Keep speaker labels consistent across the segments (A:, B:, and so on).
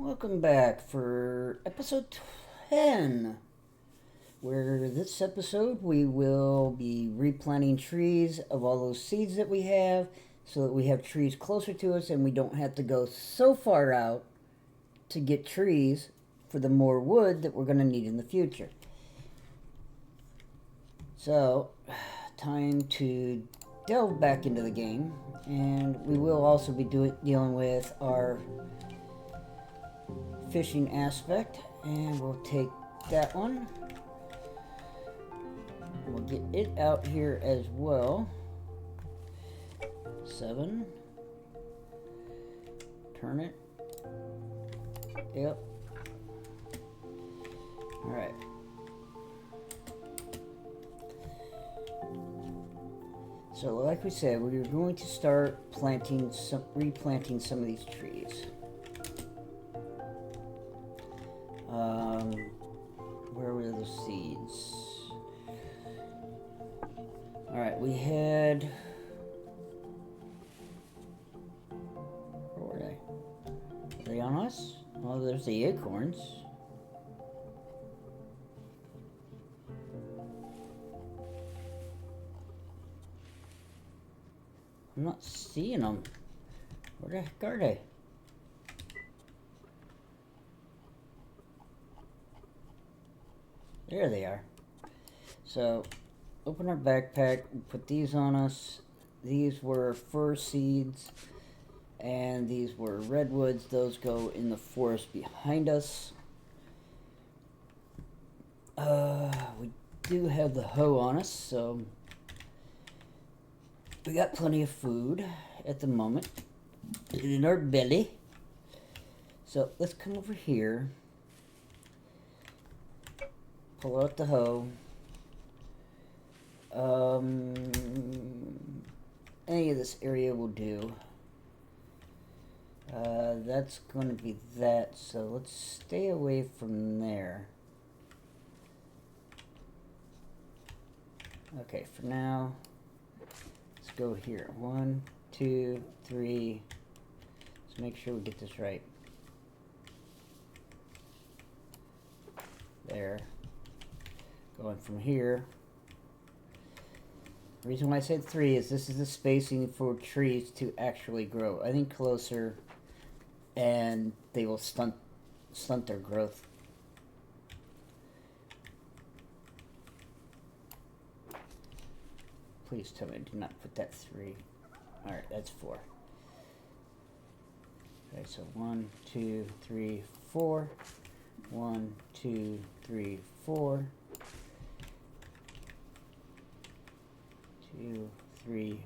A: Welcome back for episode 10, where this episode we will be replanting trees of all those seeds that we have so that we have trees closer to us and we don't have to go so far out to get trees for the more wood that we're going to need in the future. So, time to delve back into the game, and we will also be dealing with our fishing aspect, and we'll take that one. We'll get it out here as well. 7. Turn it. Yep. Alright. So like we said, we're going to start replanting some of these trees. Where were the seeds? Alright, we had... Where were they? Are they on us? Oh, there's the acorns. I'm not seeing them. Where the heck are they? There they are. So, open our backpack, put these on us. These were fir seeds, and these were redwoods. Those go in the forest behind us. We do have the hoe on us, so we got plenty of food at the moment in our belly. So let's come over here, pull out the hoe. Any of this area will do. That's going to be that, so let's stay away from there. Okay, for now, let's go here. 1, 2, 3. Let's make sure we get this right. There. Going from here. The reason why I said 3 is this is the spacing for trees to actually grow. I think closer, and they will stunt their growth. Please tell me I do not put that 3. Alright, that's 4. Okay, so 1, 2, 3, 4. 1, 2, 3, 4. 2, 3.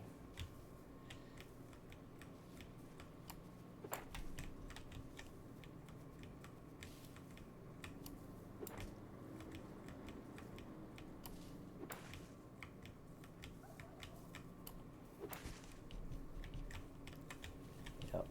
A: Yep.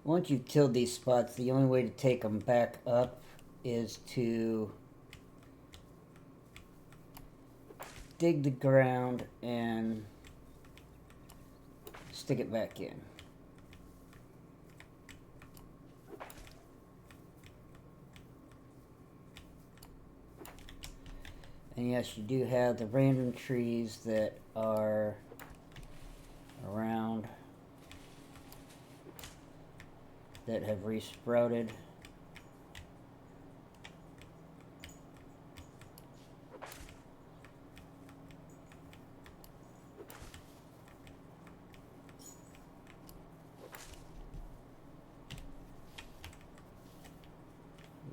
A: Once you've tilled these spots, the only way to take them back up is to dig the ground and stick it back in. And yes, you do have the random trees that are around that have resprouted.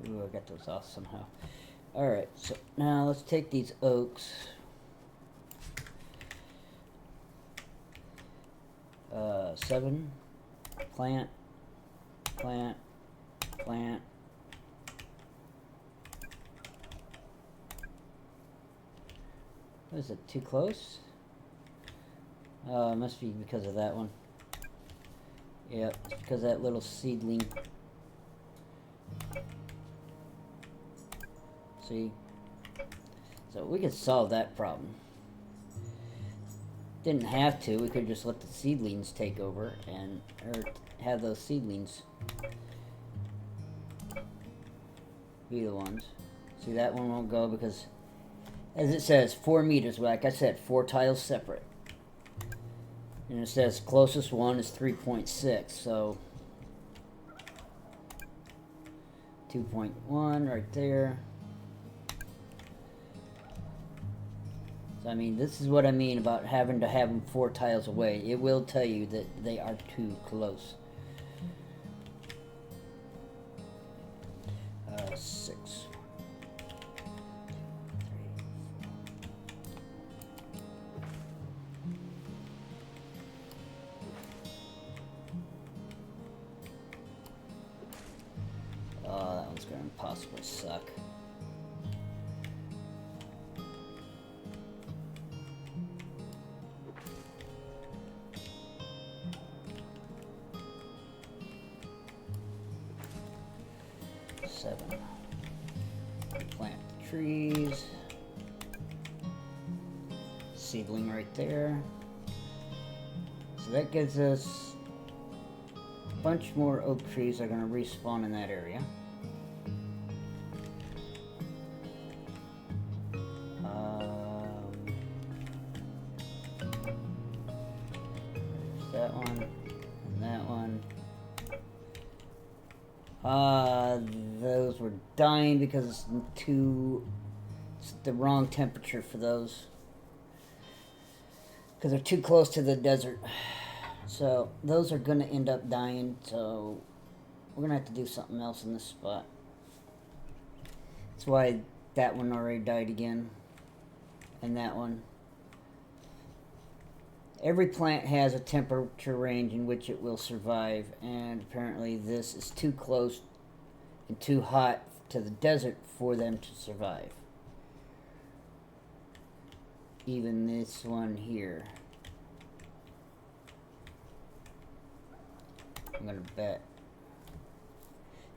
A: Ooh, I got those off somehow. Alright, so now let's take these oaks. 7. Plant. Plant. Plant. What is it, too close? Must be because of that one. Yep, it's because of that little seedling. See? So we could solve that problem. Didn't have to. We could just let the seedlings take over and or have those seedlings be the ones. See, that one won't go because, as it says, 4 meters. Like I said, 4 tiles separate. And it says closest one is 3.6. So 2.1 right there. So, I mean, this is what I mean about having to have them 4 tiles away. It will tell you that they are too close. 6. 3. Oh, that one's going to possibly suck. Plant the trees. Seedling right there. So that gives us a bunch more oak trees that are going to respawn in that area. There's that one and that one. Those were dying because it's the wrong temperature for those. Because they're too close to the desert. So those are going to end up dying. So we're going to have to do something else in this spot. That's why that one already died again. And that one. Every plant has a temperature range in which it will survive, and apparently this is too close and too hot to the desert for them to survive. Even this one here. I'm gonna bet.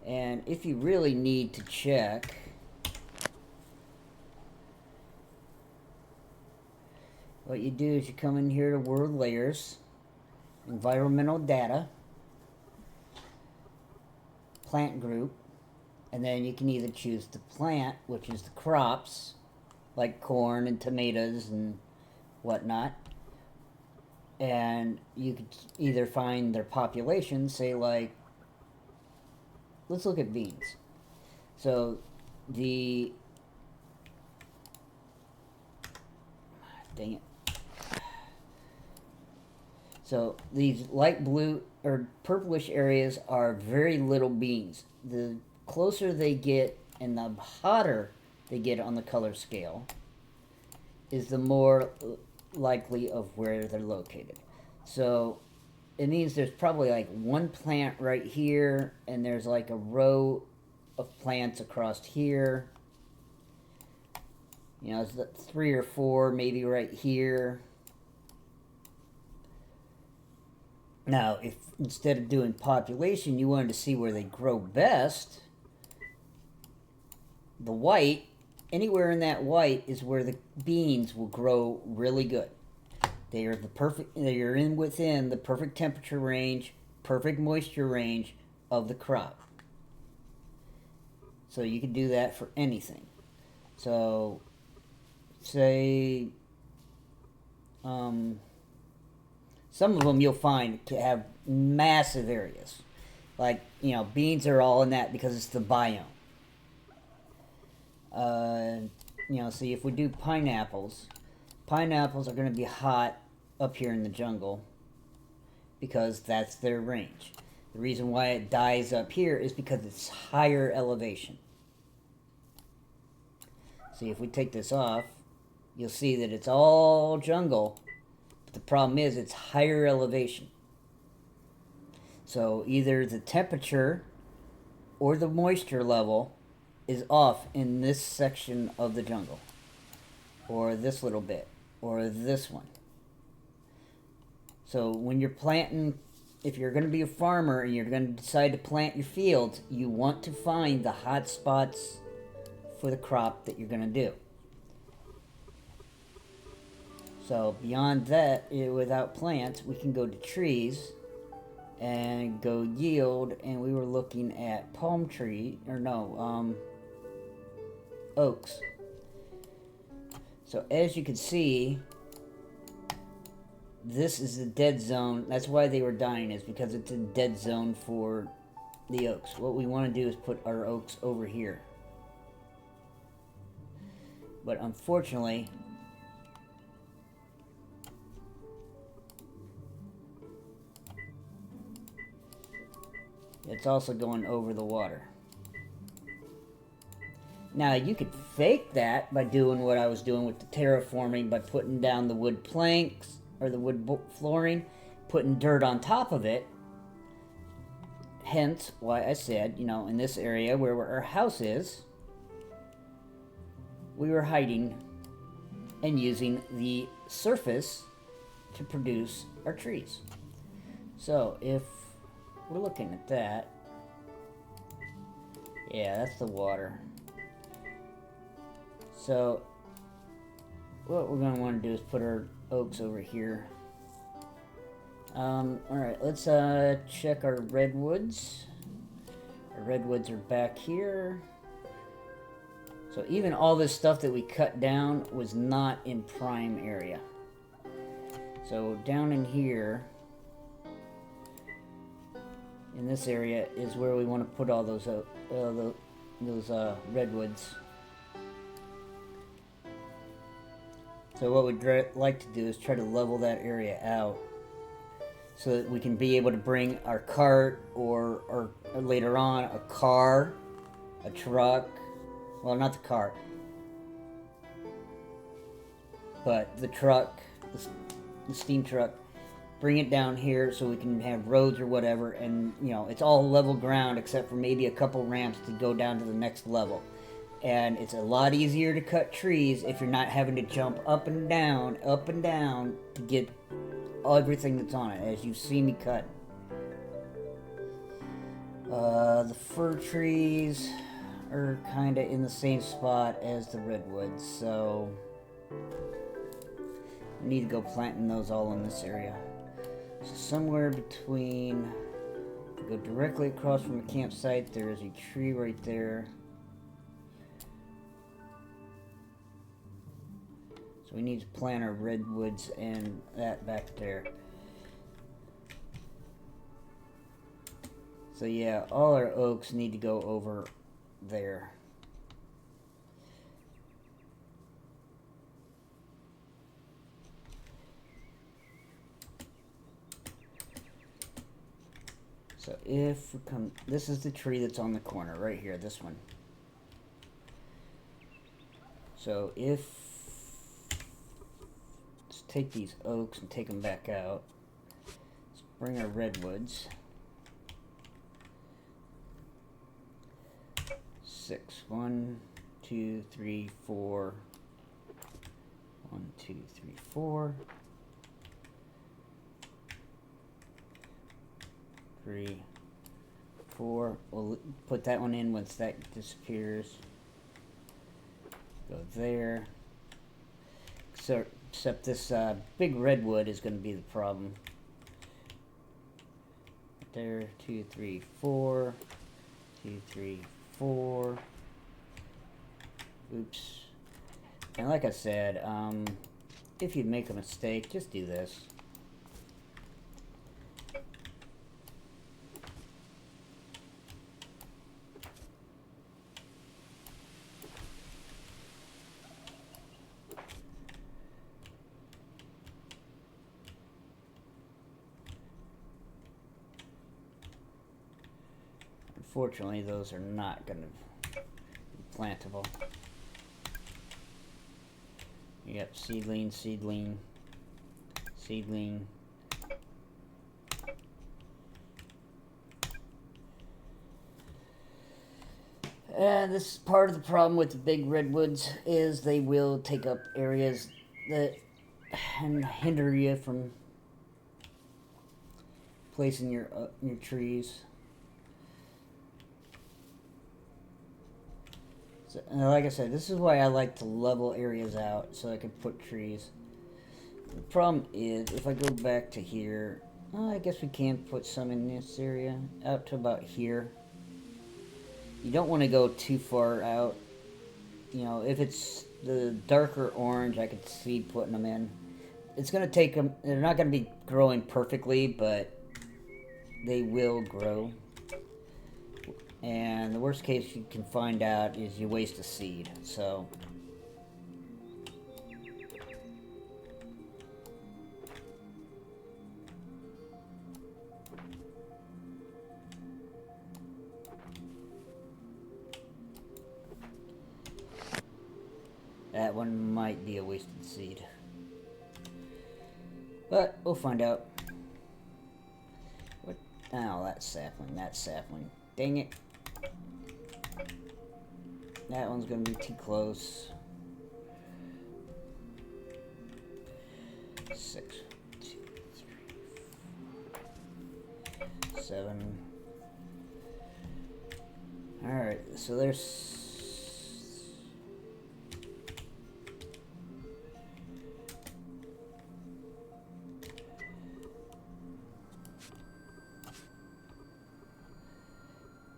A: And if you really need to check, what you do is you come in here to World Layers, Environmental Data, Plant Group, and then you can either choose the plant, which is the crops, like corn and tomatoes and whatnot, and you could either find their population, say like, let's look at beans. So the, dang it. So these light blue or purplish areas are very little beans. The closer they get and the hotter they get on the color scale is the more likely of where they're located. So it means there's probably like one plant right here, and there's like a row of plants across here. You know, it's 3 or 4 maybe right here. Now, if instead of doing population, you wanted to see where they grow best, the white, anywhere in that white is where the beans will grow really good. They are within the perfect temperature range, perfect moisture range of the crop. So you can do that for anything. So, say, some of them you'll find to have massive areas. Like, you know, beans are all in that because it's the biome. You know, see, if we do pineapples are going to be hot up here in the jungle because that's their range. The reason why it dies up here is because it's higher elevation. See, if we take this off, you'll see that it's all jungle. The problem is it's higher elevation. So either the temperature or the moisture level is off in this section of the jungle, or this little bit, or this one. So when you're planting if you're going to be a farmer and you're going to decide to plant your fields, you want to find the hot spots for the crop that you're going to do. So beyond that, without plants, we can go to trees and go yield, and we were looking at palm tree, or no, oaks. So as you can see, this is the dead zone. That's why they were dying, is because it's a dead zone for the oaks. What we want to do is put our oaks over here. But unfortunately, it's also going over the water. Now, you could fake that by doing what I was doing with the terraforming, by putting down the wood planks, or the wood flooring, putting dirt on top of it. Hence, why I said, in this area where our house is, we were hiding and using the surface to produce our trees. So, if we're looking at that, yeah, that's the water. So, what we're going to want to do is put our oaks over here. Alright, let's check our redwoods. Our redwoods are back here. So even all this stuff that we cut down was not in prime area. So down in here, in this area, is where we want to put all those redwoods. So what we'd like to do is try to level that area out so that we can be able to bring our cart, or later on a car, a truck, well, not the car, but the truck, the steam truck, bring it down here so we can have roads or whatever, and it's all level ground except for maybe a couple ramps to go down to the next level. And it's a lot easier to cut trees if you're not having to jump up and down to get everything that's on it, as you see me cut. The fir trees are kind of in the same spot as the redwoods, so I need to go planting those all in this area. So somewhere between, go directly across from the campsite, there is a tree right there. So we need to plant our redwoods and that back there. So yeah, all our oaks need to go over there. So if we come, this is the tree that's on the corner right here, this one. So if, let's take these oaks and take them back out. Let's bring our redwoods. 6. 1, 2, 3, 4. 1, 2, 3, 4. 3, 4. We'll put that one in once that disappears. Go there. So, except this big redwood is going to be the problem. There, 2, 3, 4. 2, 3, 4. Oops. And like I said, if you make a mistake, just do this. Unfortunately, those are not going to be plantable. Yep, seedling, seedling, seedling. And this is part of the problem with the big redwoods, is they will take up areas that hinder you from placing your trees. So, like I said, this is why I like to level areas out so I can put trees. The problem is, if I go back to here, I guess we can put some in this area, out to about here. You don't want to go too far out. You know, if it's the darker orange, I could see putting them in. It's going to take them, they're not going to be growing perfectly, but they will grow. And the worst case you can find out is you waste a seed. So that one might be a wasted seed. But we'll find out. What? Oh, that sapling. Dang it. That one's going to be too close. 6, 2, 3, 4, 7. Alright, so there's...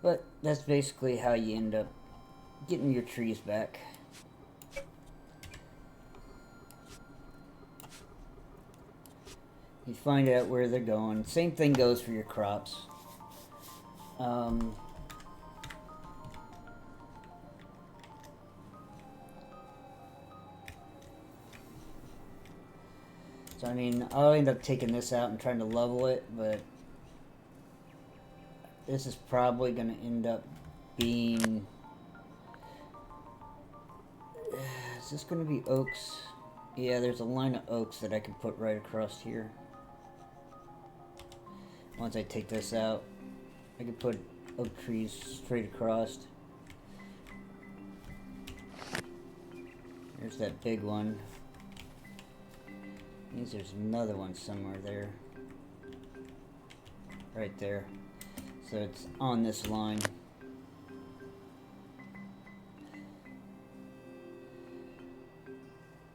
A: But that's basically how you end up getting your trees back. You find out where they're going. Same thing goes for your crops. So I mean, I'll end up taking this out and trying to level it, but this is probably going to end up being... Is this going to be oaks? Yeah, there's a line of oaks that I can put right across here. Once I take this out, I can put oak trees straight across. There's that big one. Means there's another one somewhere there. Right there. So it's on this line.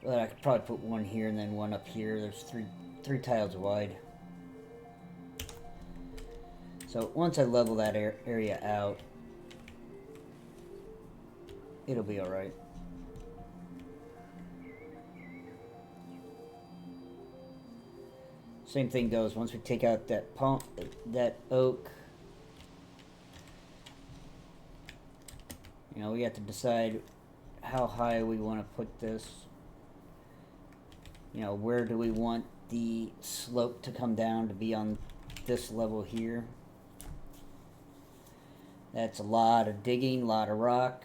A: But I could probably put one here and then one up here. There's three tiles wide. So once I level that area out, it'll be alright. Same thing goes once we take out that oak. You know, we have to decide how high we want to put this. You know, where do we want the slope to come down to be on this level here? That's a lot of digging, a lot of rock,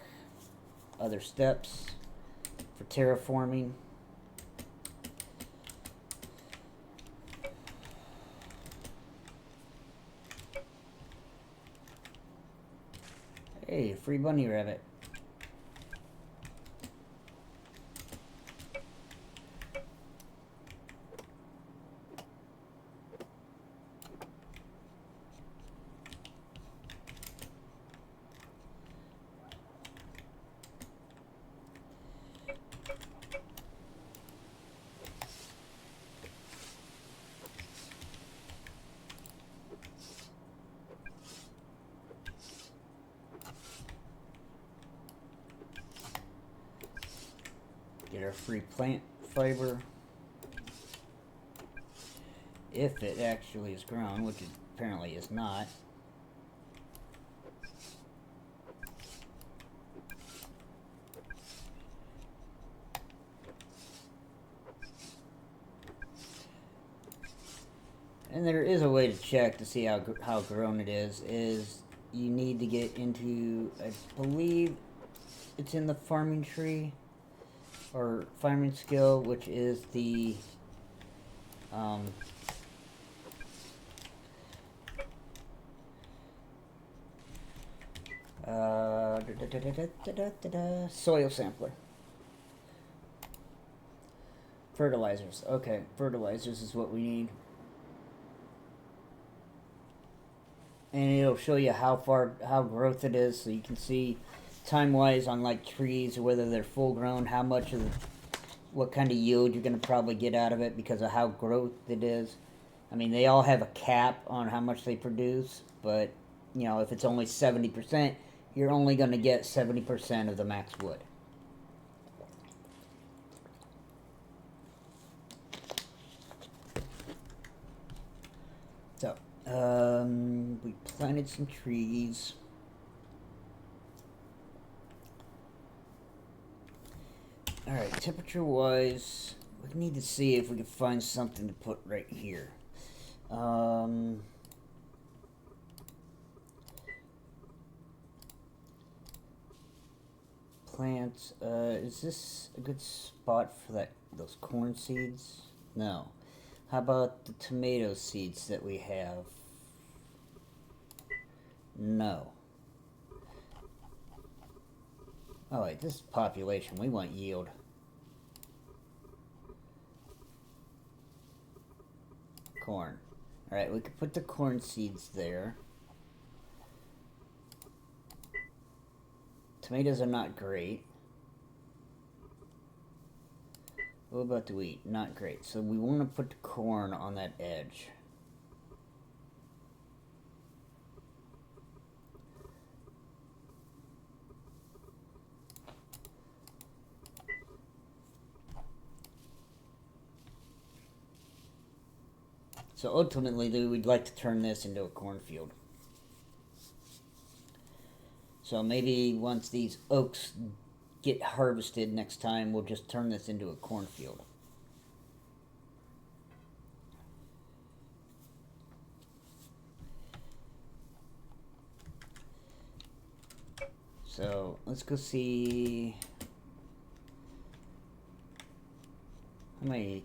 A: other steps for terraforming. Hey, free bunny rabbit. Get our free plant fiber. If it actually is grown, which it apparently is not. And there is a way to check to see how grown it is you need to get into, I believe it's in the farming tree or farming skill, which is the soil sampler. Fertilizers. Okay, fertilizers is what we need. and it'll show you how growth it is, so you can see time-wise on like trees, whether they're full grown, how much of what kind of yield you're going to probably get out of it because of how growth it is. I mean, they all have a cap on how much they produce, but you know, if it's only 70%, you're only going to get 70% of the max wood. So, we planted some trees. Alright, temperature-wise, we need to see if we can find something to put right here. Plants, is this a good spot for those corn seeds? No. How about the tomato seeds that we have? No. Oh wait, this is population. We want yield. Corn. Alright, we could put the corn seeds there. Tomatoes are not great. What about the wheat? Not great. So we want to put the corn on that edge. So ultimately, we'd like to turn this into a cornfield. So maybe once these oaks get harvested next time, we'll just turn this into a cornfield. So let's go see how many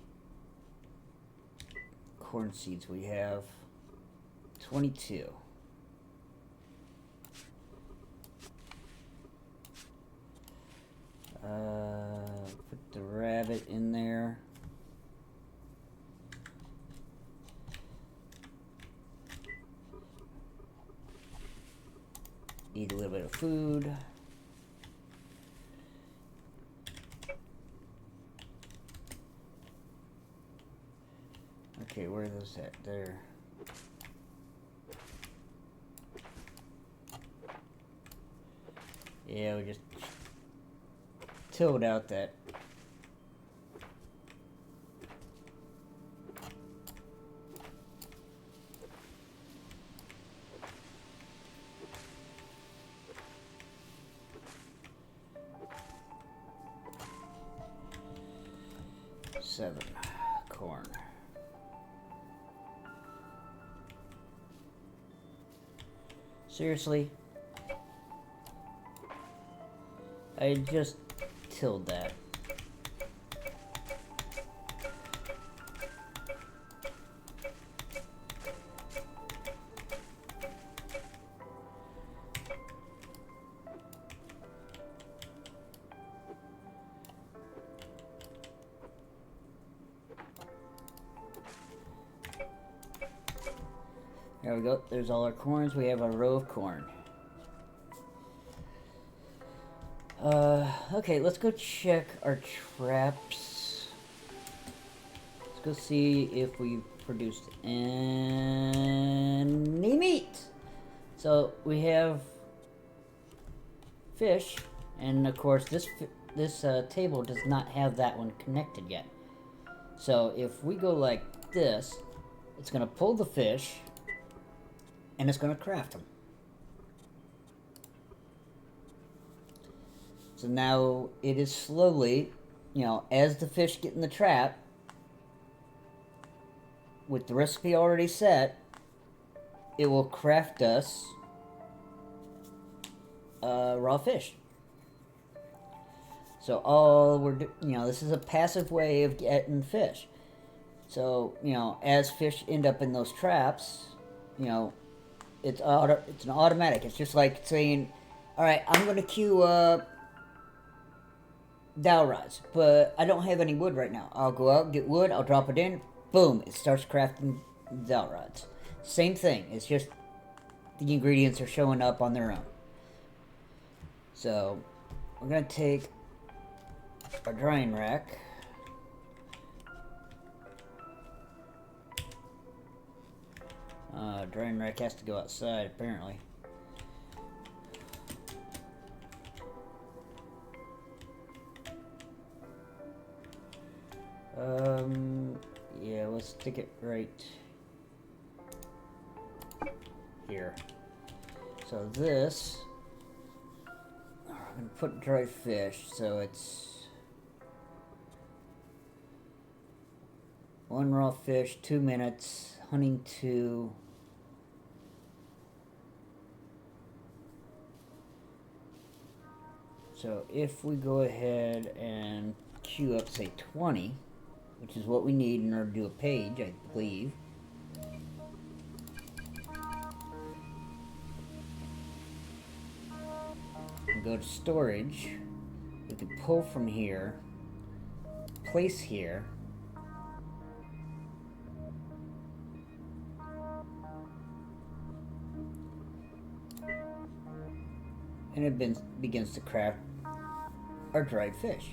A: corn seeds we have. 22. Put the rabbit in there. Eat a little bit of food. Okay, where are those at? There. Yeah, we just tilled out that. Seven corn. Seriously? I just tilled that. There we go. There's all our corns. We have a row of corn. Okay, let's go check our traps. Let's go see if we produced any meat. So we have fish, and of course this table does not have that one connected yet. So if we go like this, it's going to pull the fish, and it's going to craft them. So now it is slowly, you know, as the fish get in the trap, with the recipe already set, it will craft us raw fish. So all we're this is a passive way of getting fish. So, you know, as fish end up in those traps, you know, it's an automatic. It's just like saying, all right, I'm going to queue up dowel rods, but I don't have any wood right now. I'll go out, get wood, I'll drop it in, boom, it starts crafting dowel rods. Same thing. It's just the ingredients are showing up on their own. So we're going to take our drying rack. Drying rack has to go outside, apparently. Yeah, let's stick it right here. So this, I'm going to put dry fish, so it's 1 raw fish, 2 minutes, hunting 2. So if we go ahead and queue up, say, 20, which is what we need in order to do a page, I believe. And go to storage. We can pull from here, place here, and it begins to craft our dried fish.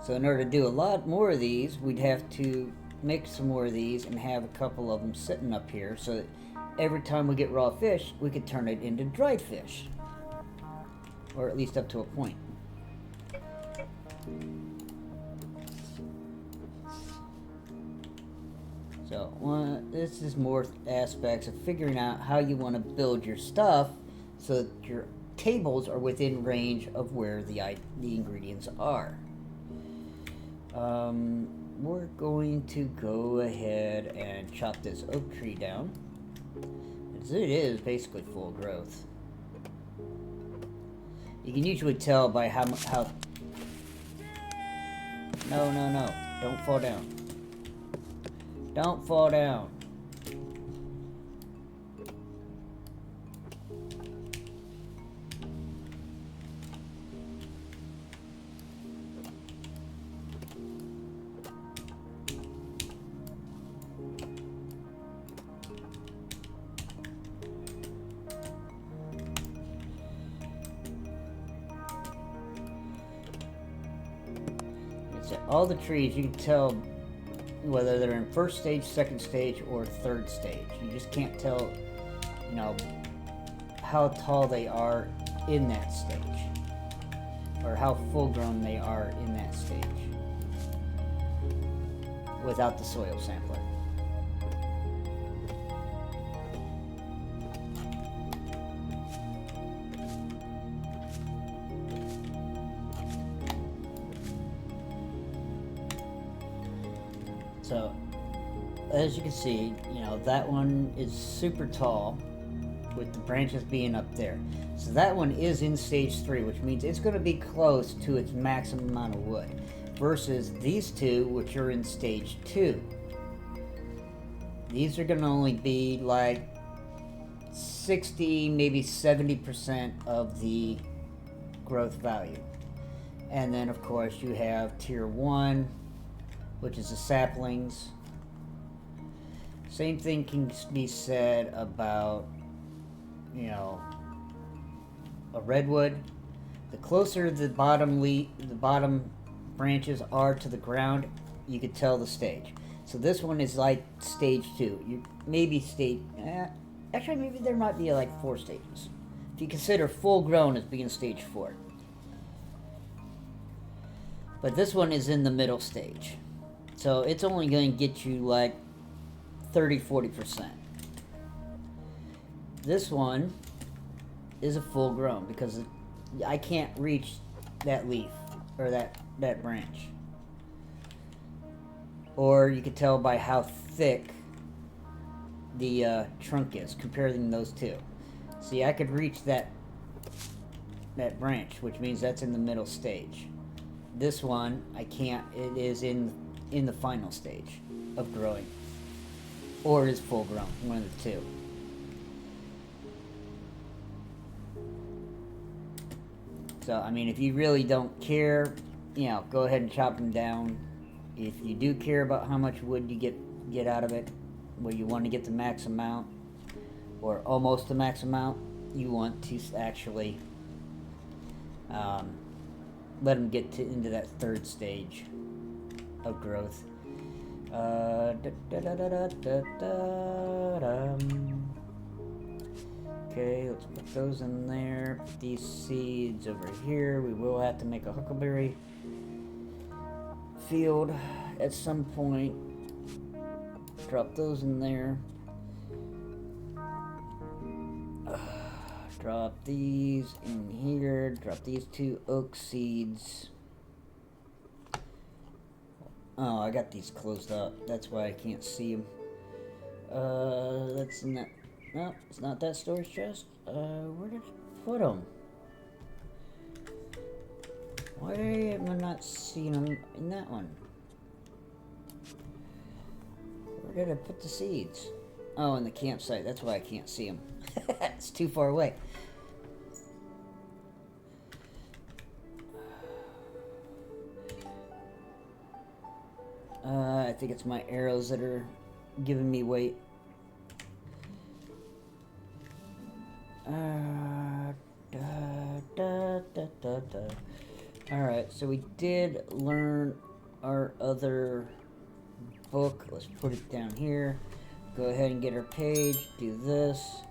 A: So in order to do a lot more of these, we'd have to make some more of these and have a couple of them sitting up here so that every time we get raw fish, we could turn it into dried fish. Or at least up to a point. So this is more aspects of figuring out how you want to build your stuff so that your tables are within range of where the ingredients are. We're going to go ahead and chop this oak tree down, as it is basically full growth. You can usually tell by how no, don't fall down. Don't fall down. All the trees, you can tell whether they're in first stage, second stage, or third stage. You just can't tell, how tall they are in that stage, or how full grown they are in that stage without the soil sampler. So, as you can see, that one is super tall with the branches being up there. So that one is in stage 3, which means it's going to be close to its maximum amount of wood. Versus these two, which are in stage 2. These are going to only be like 60, maybe 70% of the growth value. And then, of course, you have tier 1, which is the saplings. Same thing can be said about, a redwood. The closer the bottom branches are to the ground, you could tell the stage. So this one is like stage 2. You maybe actually maybe there might be like 4 stages. If you consider full grown as being stage 4. But this one is in the middle stage. So it's only going to get you like 30-40%. This one is a full grown because I can't reach that leaf or that branch. Or you could tell by how thick the trunk is, comparing those two. See, I could reach that branch, which means that's in the middle stage. This one, I can't. It is in the final stage of growing, or is full grown, one of the two. So, I mean, if you really don't care, go ahead and chop them down. If you do care about how much wood you get out of it, where you want to get the max amount, or almost the max amount, you want to actually let them get into that third stage of growth. Okay, let's put those in there. Put these seeds over here. We will have to make a huckleberry field at some point. Drop those in there. Drop these in here. Drop these 2 oak seeds. Oh, I got these closed up. That's why I can't see them. That's in that. No, it's not that storage chest. Where did I put them? Why am I not seeing them in that one? Where did I put the seeds? Oh, in the campsite. That's why I can't see them. It's too far away. I think it's my arrows that are giving me weight. Alright, so we did learn our other book. Let's put it down here. Go ahead and get our page. Do this.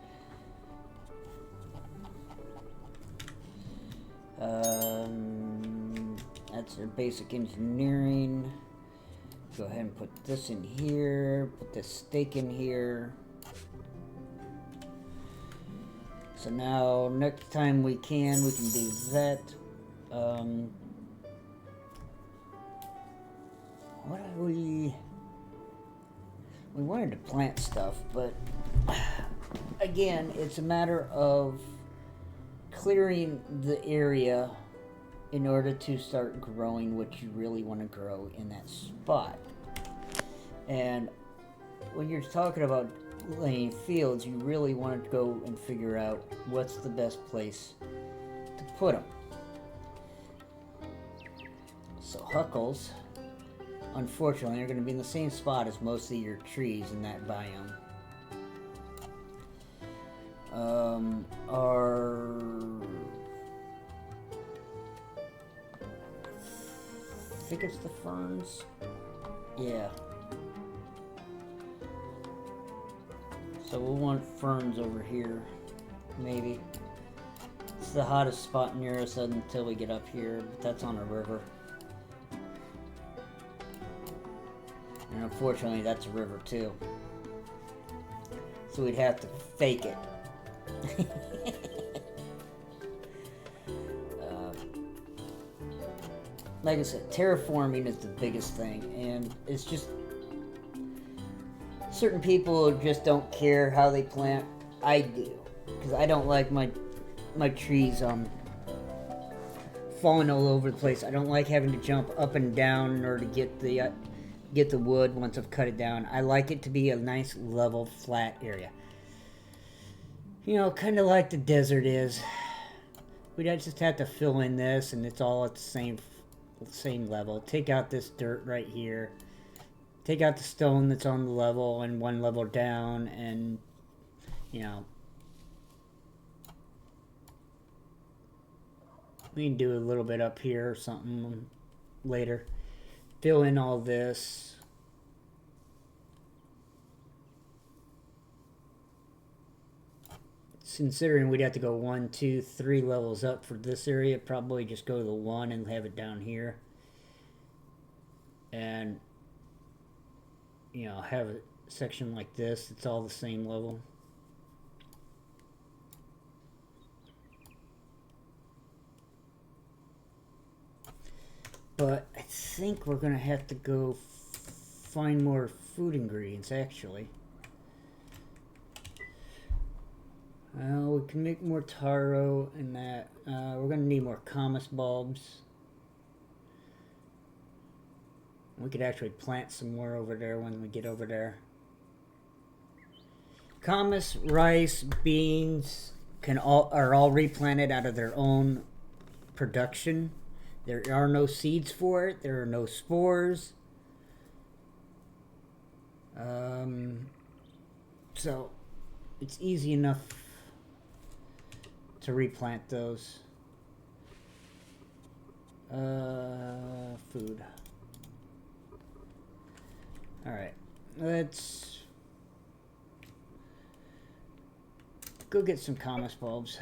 A: That's our basic engineering. Go ahead and put this in here. Put this stake in here. So now, next time we can do that. What are we wanted to plant stuff, but again, it's a matter of clearing the area in order to start growing what you really want to grow in that spot. And when you're talking about laying fields, you really want to go and figure out what's the best place to put them. So huckles, unfortunately, are going to be in the same spot as most of your trees in that biome. I think it's the ferns. Yeah. So we'll want ferns over here, maybe. It's the hottest spot near us until we get up here, but that's on a river. And unfortunately, that's a river too. So we'd have to fake it. Like I said, terraforming is the biggest thing, and it's just certain people just don't care how they plant. I do, because I don't like my trees falling all over the place. I don't like having to jump up and down in order to get the wood once I've cut it down. I like it to be a nice level flat area. You know, kind of like the desert is. We'd just have to fill in this, and it's all at the same level. Take out this dirt right here. Take out the stone that's on the level and one level down, and you know, we can do a little bit up here or something later. Fill in all this. Considering we'd have to go 1, 2, 3 levels up for this area, probably just go to the 1 and have it down here. And, you know, have a section like this. It's all the same level. But I think we're going to have to go find more food ingredients, actually. Well, we can make more taro and that. We're going to need more camas bulbs. We could actually plant some more over there when we get over there. Camas, rice, beans are all replanted out of their own production. There are no seeds for it. There are no spores. So it's easy enough to replant those. Food. Alright, let's go get some commas bulbs.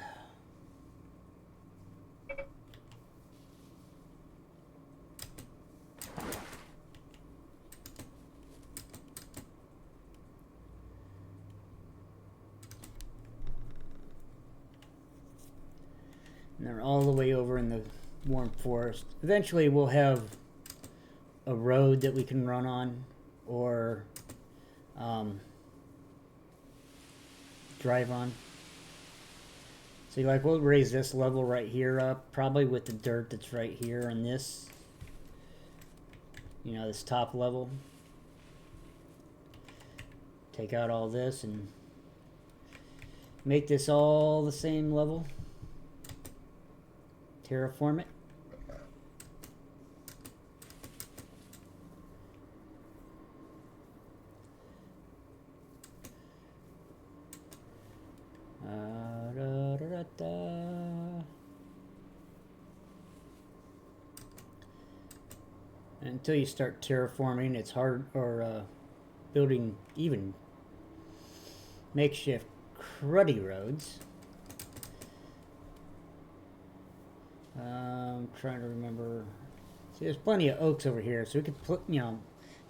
A: And they're all the way over in the warm forest. Eventually we'll have a road that we can run on, or drive on. So like we'll raise this level right here up, probably with the dirt that's right here on this, you know, this top level. Take out all this and make this all the same level. Terraform it. Until you start terraforming, it's hard, or building even makeshift cruddy roads. I'm trying to remember. See, there's plenty of oaks over here, so we could put, you know,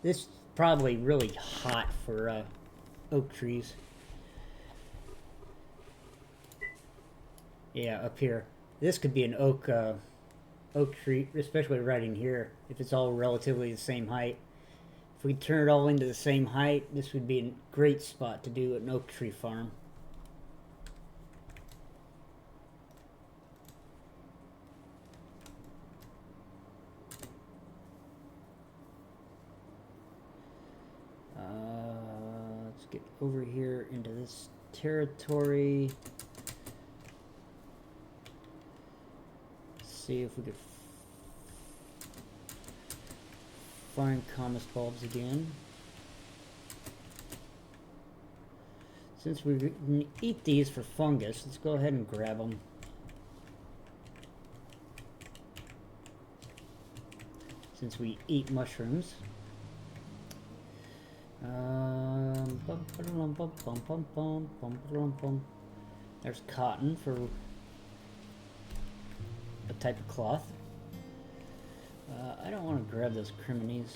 A: this is probably really hot for oak trees. Yeah, up here. This could be an oak tree, especially right in here, if it's all relatively the same height. If we turn it all into the same height, this would be a great spot to do an oak tree farm. Let's get over here into this territory. See if we could find commas bulbs again. Since we eat these for fungus, let's go ahead and grab them. Since we eat mushrooms. There's cotton for a type of cloth. I don't want to grab those criminies.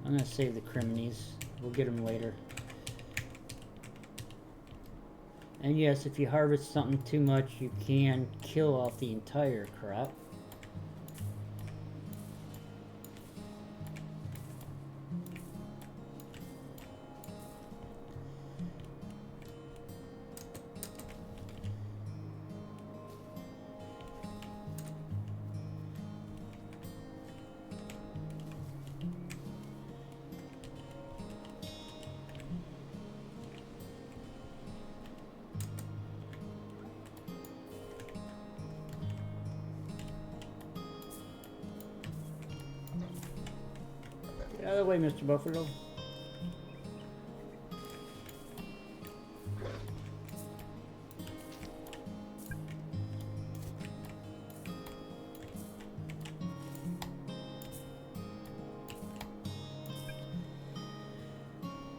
A: I'm going to save the criminies. We'll get them later. And yes, if you harvest something too much, you can kill off the entire crop. Get out of the way, Mr. Buffalo.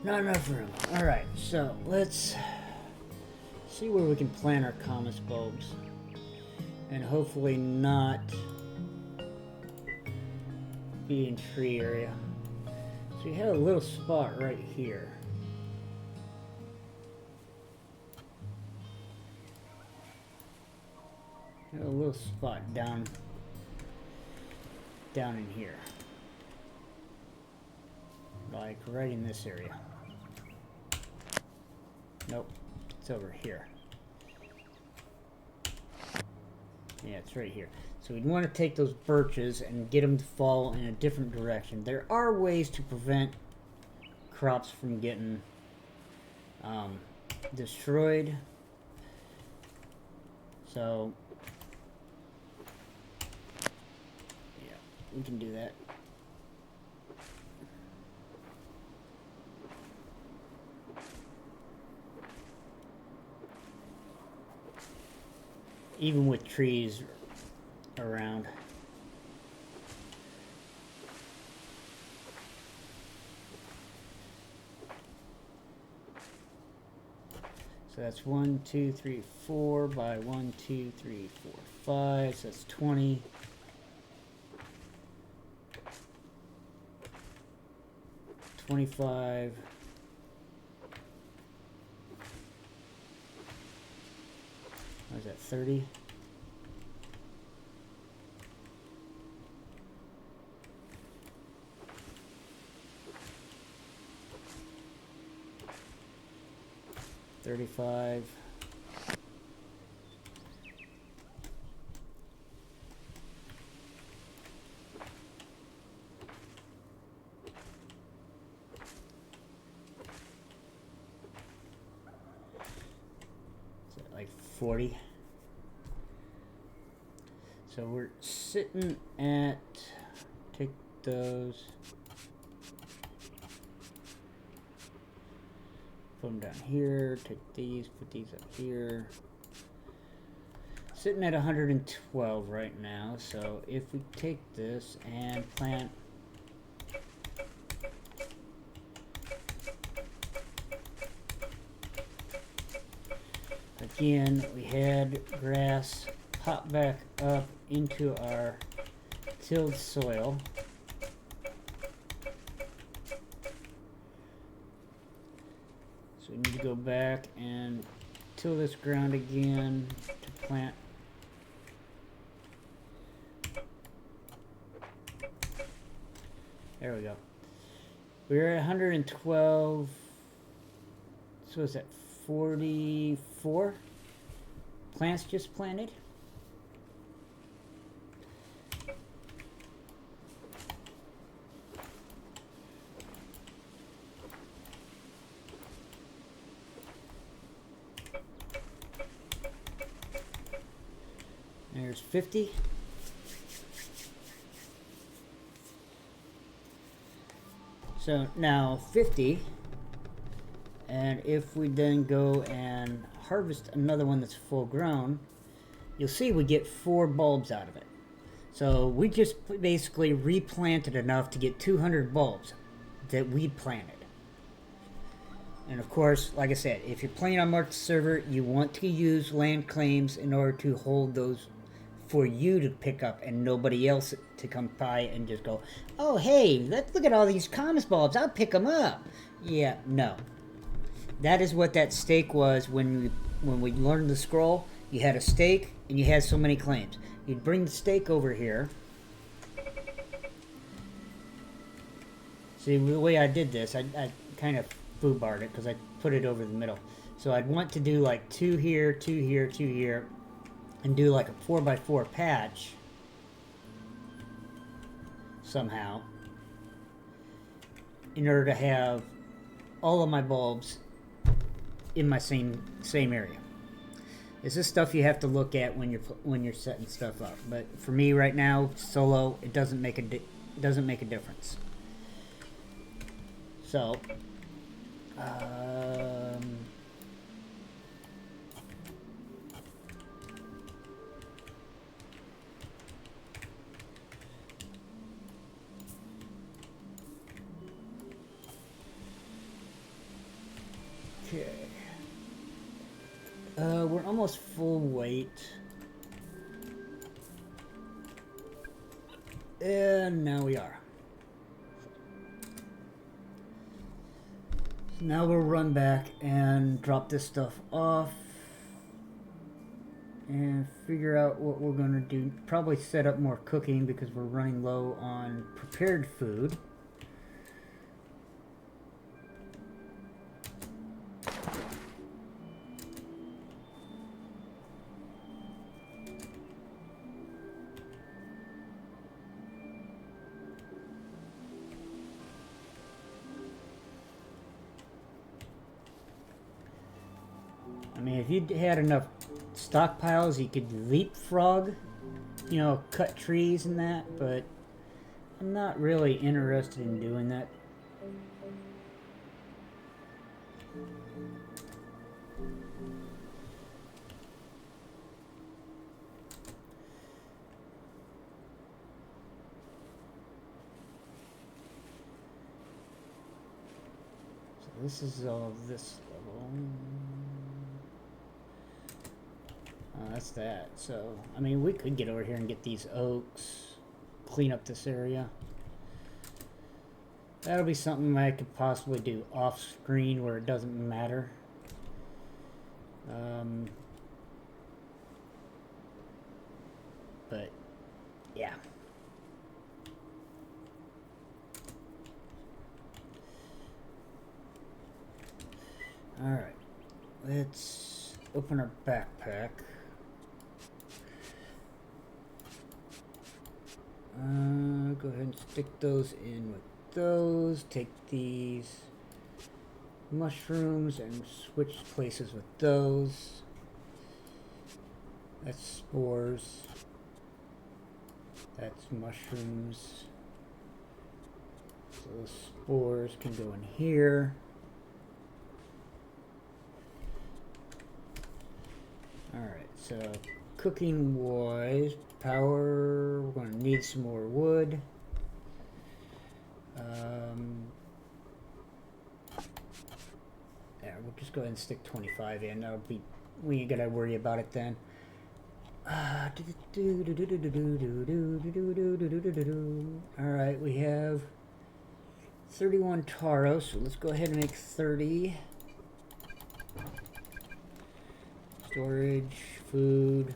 A: Not enough room. Alright, so let's see where we can plant our commas bulbs. And hopefully not be in tree area. So we have a little spot right here. We have a little spot down in here. Like right in this area. Nope, it's over here. Yeah, it's right here. So we'd want to take those birches and get them to fall in a different direction. There are ways to prevent crops from getting destroyed. So we can do that. Even with trees around. So that's 1, 2, 3, 4 by 1, 2, 3, 4, 5. So that's 20. $25. What is that, 30? $35. Like 40. So we're sitting at, take those, put them down here, take these, put these up here. Sitting at 112 right now. So if we take this and plant again, we had grass pop back up into our tilled soil. So we need to go back and till this ground again to plant. There we go. We're at 112. So is that 44 plants just planted? There's 50. So now 50, and if we then go and harvest another one that's full grown, you'll see we get 4 bulbs out of it. So we just basically replanted enough to get 200 bulbs that we planted. And of course, like I said, if you're playing on Mark's server, you want to use land claims in order to hold those for you to pick up and nobody else to come by and just go, oh, hey, let's look at all these commerce bulbs. I'll pick them up. Yeah, no. That is what that stake was when we learned the scroll. You had a stake and you had so many claims. You'd bring the stake over here. See, the way I did this, I kind of foobarred it because I put it over the middle. So I'd want to do like 2 here, 2 here, 2 here, and do like a 4x4 patch somehow in order to have all of my bulbs in my same area. This is stuff you have to look at when you're setting stuff up. But for me right now, solo, it doesn't make a difference. So, okay. We're almost full weight. And now we are. So now we'll run back and drop this stuff off and figure out what we're going to do. Probably set up more cooking because we're running low on prepared food. I mean, if you had enough stockpiles, you could leapfrog, you know, cut trees and that, but I'm not really interested in doing that. So this is all this level. Oh, that's that. So, I mean, we could get over here and get these oaks, clean up this area. That'll be something I could possibly do off screen where it doesn't matter. But yeah. Alright. Let's open our backpack. Go ahead and stick those in with those. Take these mushrooms and switch places with those. That's spores. That's mushrooms. So those spores can go in here. Alright, so cooking wise, power, we're going to need some more wood. Yeah, we'll just go ahead and stick 25 in. That'll be, we ain't gotta worry about it then. Alright, we have 31 taro, so let's go ahead and make 30. Storage, food.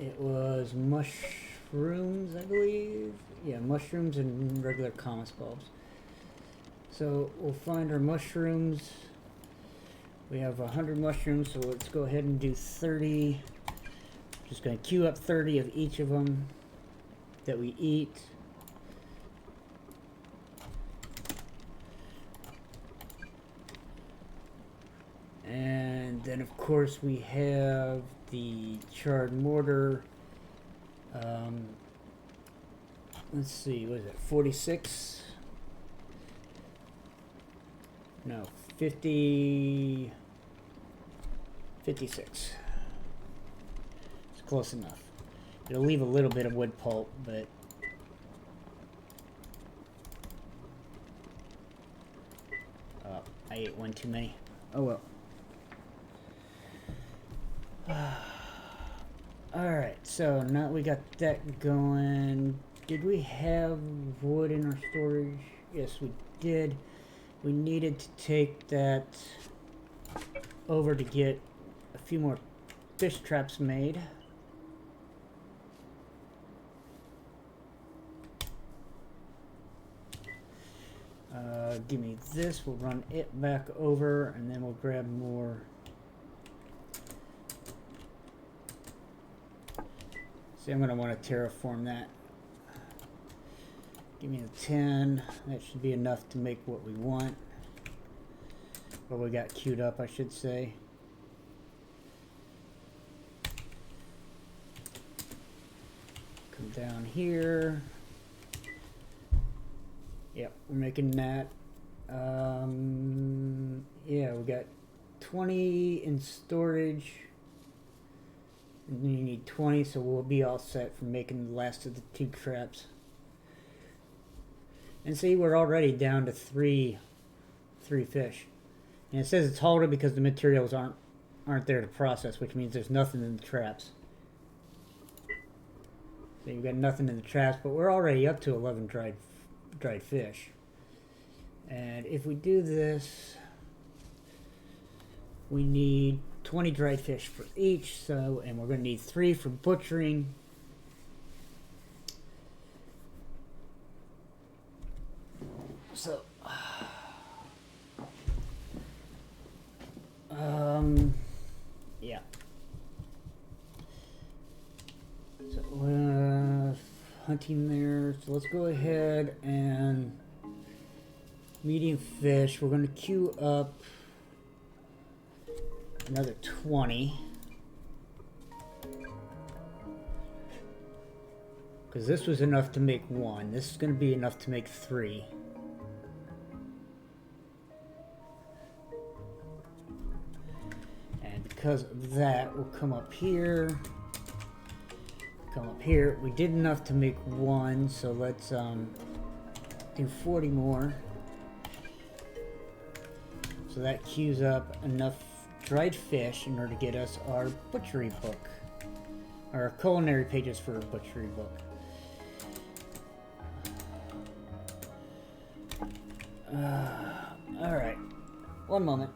A: It was mushrooms, I believe. Yeah, mushrooms and regular commas bulbs. So we'll find our mushrooms. We have 100 mushrooms, so let's go ahead and do 30. Just going to queue up 30 of each of them that we eat. And then of course we have the charred mortar. Let's see, what is it, 46? No, 50, 56. It's close enough. It'll leave a little bit of wood pulp, but I ate one too many. Oh well. Alright, so now we got that going. Did we have wood in our storage? Yes, we did. We needed to take that over to get a few more fish traps made. Give me this. We'll run it back over, and then we'll grab more. See, I'm going to want to terraform that. Give me the 10. That should be enough to make what we want. What we got queued up, I should say. Come down here. Yep, we're making that. Yeah, we got 20 in storage. And then you need 20, so we'll be all set for making the last of the 2 traps. And see, we're already down to three fish. And it says it's halted because the materials aren't there to process, which means there's nothing in the traps. So you've got nothing in the traps, but we're already up to 11 dried fish. And if we do this, we need 20 dried fish for each, so, and we're going to need 3 for butchering. So, yeah. So, hunting there. So let's go ahead and medium fish. We're going to queue up another 20. Because this was enough to make 1. This is going to be enough to make 3. And because of that, we'll come up here. Come up here. We did enough to make 1, so let's do 40 more. So that queues up enough dried fish in order to get us our butchery book. Our culinary pages for a butchery book. Alright. One moment.